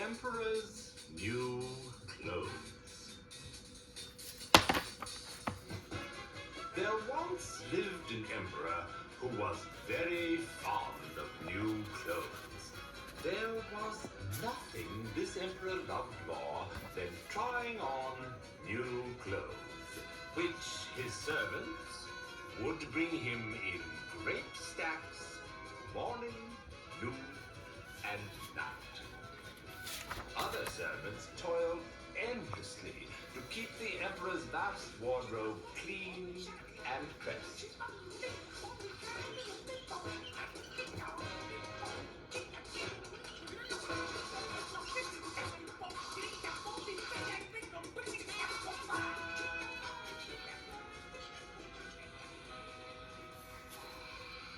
Emperor's new clothes. There once lived an emperor who was very fond of new clothes. There was nothing this emperor loved more than trying on new clothes, which his servants would bring him in great stacks, morning, noon, and night. Other servants toiled endlessly to keep the emperor's vast wardrobe clean and pressed.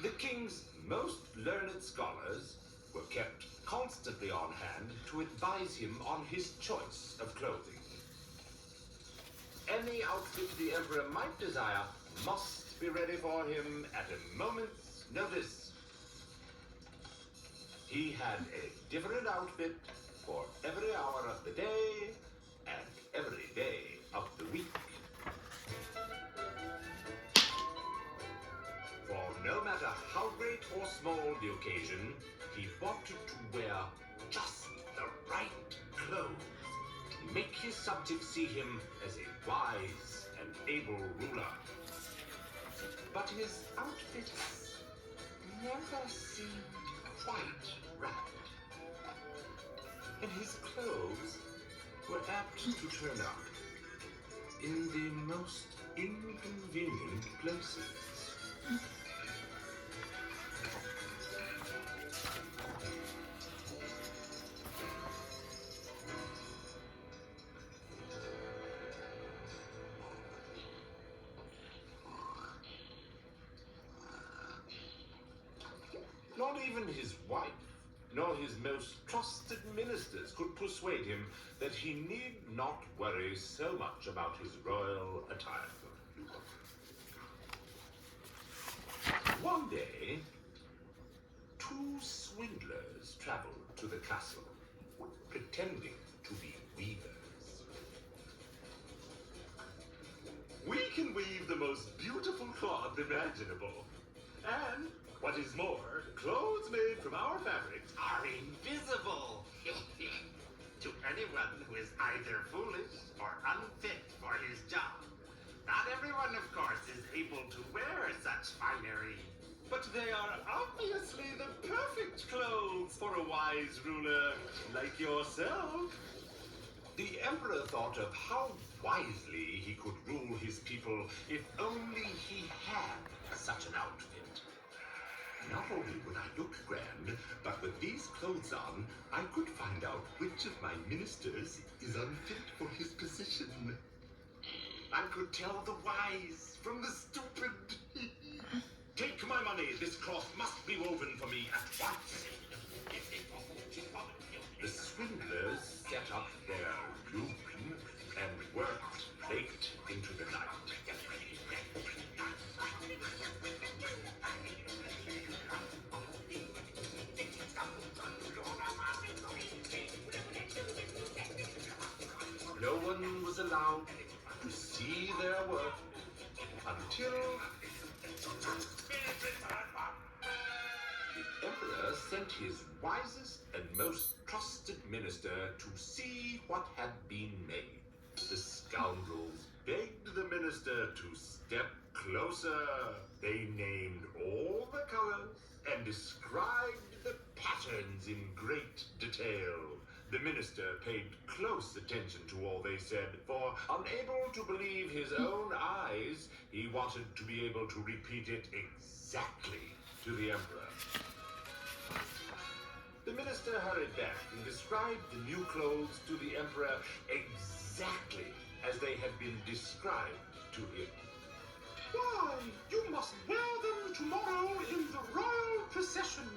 The king's most learned scholars were kept constantly on hand to advise him on his choice of clothing. Any outfit the emperor might desire must be ready for him at a moment's notice. He had a different outfit for every hour of the day and every day of the week. For no matter how great or small the occasion, he wanted to wear just the right clothes to make his subjects see him as a wise and able ruler. But his outfits never seemed quite right. And his clothes were apt to turn up in the most inconvenient places. Not even his wife, nor his most trusted ministers could persuade him that he need not worry so much about his royal attire. One day, two swindlers traveled to the castle, pretending to be weavers. We can weave the most beautiful cloth imaginable. And, what is more, clothes made from our fabrics are invisible to anyone who is either foolish or unfit for his job. Not everyone, of course, is able to wear such finery. But they are obviously the perfect clothes for a wise ruler like yourself. The emperor thought of how wisely he could rule his people if only he had such an outfit. Not only would I look grand, but with these clothes on, I could find out which of my ministers is unfit for his position. I could tell the wise from the stupid. Take my money. This cloth must be woven for me at once. The swindlers set up their loom and worked late into the night. No one was allowed to see their work until the emperor sent his wisest and most trusted minister to see what had been made. The scoundrels begged the minister to step closer. They named all the colors and described the patterns in great detail. The minister paid close attention to all they said, for unable to believe his own eyes, he wanted to be able to repeat it exactly to the emperor. The minister hurried back and described the new clothes to the emperor exactly as they had been described to him. Why, you must wear them tomorrow in the royal procession.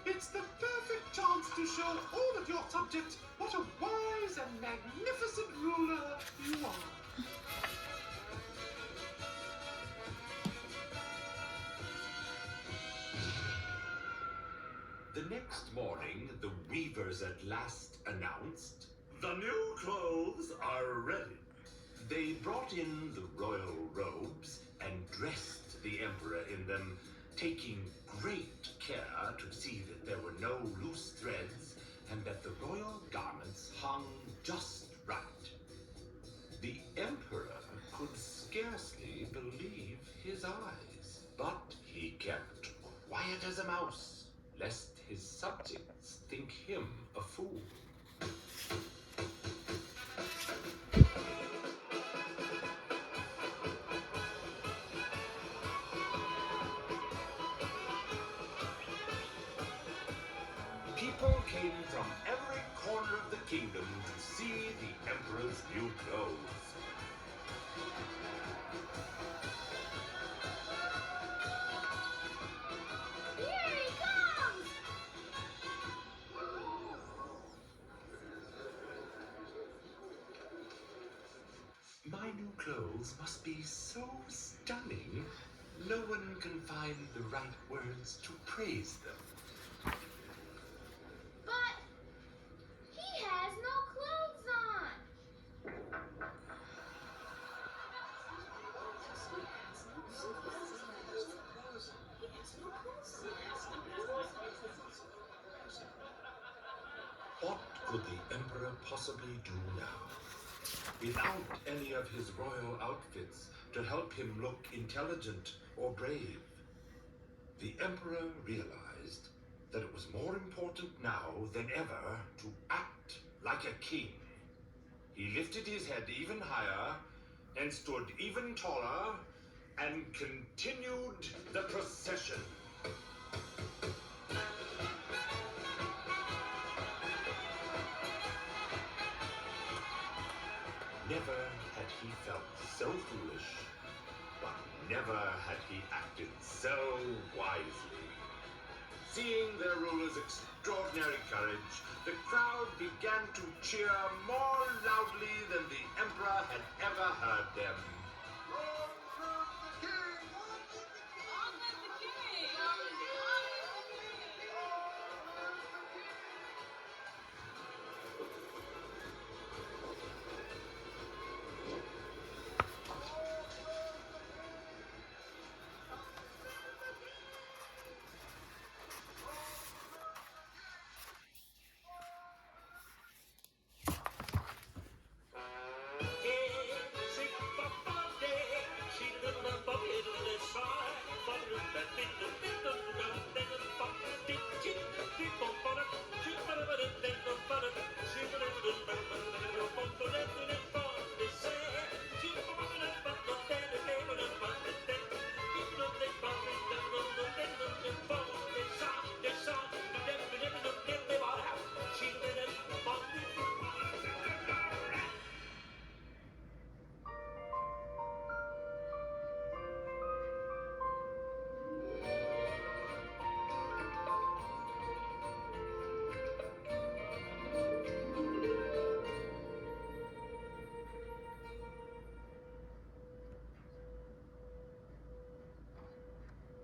It's the perfect chance to show all of your subjects what a wise and magnificent ruler you are. The next morning, the weavers at last announced The new clothes are ready. they brought in the royal robes and dressed the emperor in them, taking great care to see that there were no loose threads and that the royal garments hung just right. The emperor could scarcely believe his eyes, but he kept quiet as a mouse, lest his subjects think him a fool. People came from every corner of the kingdom to see the emperor's new clothes. Here he comes! My new clothes must be so stunning, no one can find the right words to praise them. But he has no clothes on. What could the emperor possibly do now? Without any of his royal outfits to help him look intelligent or brave, the emperor realized that it was more important now than ever to act like a king. He lifted his head even higher and stood even taller and continued the procession. Never had he felt so foolish, but never had he acted so wisely. Seeing their ruler's extraordinary courage, the crowd began to cheer more loudly than the emperor had ever heard them.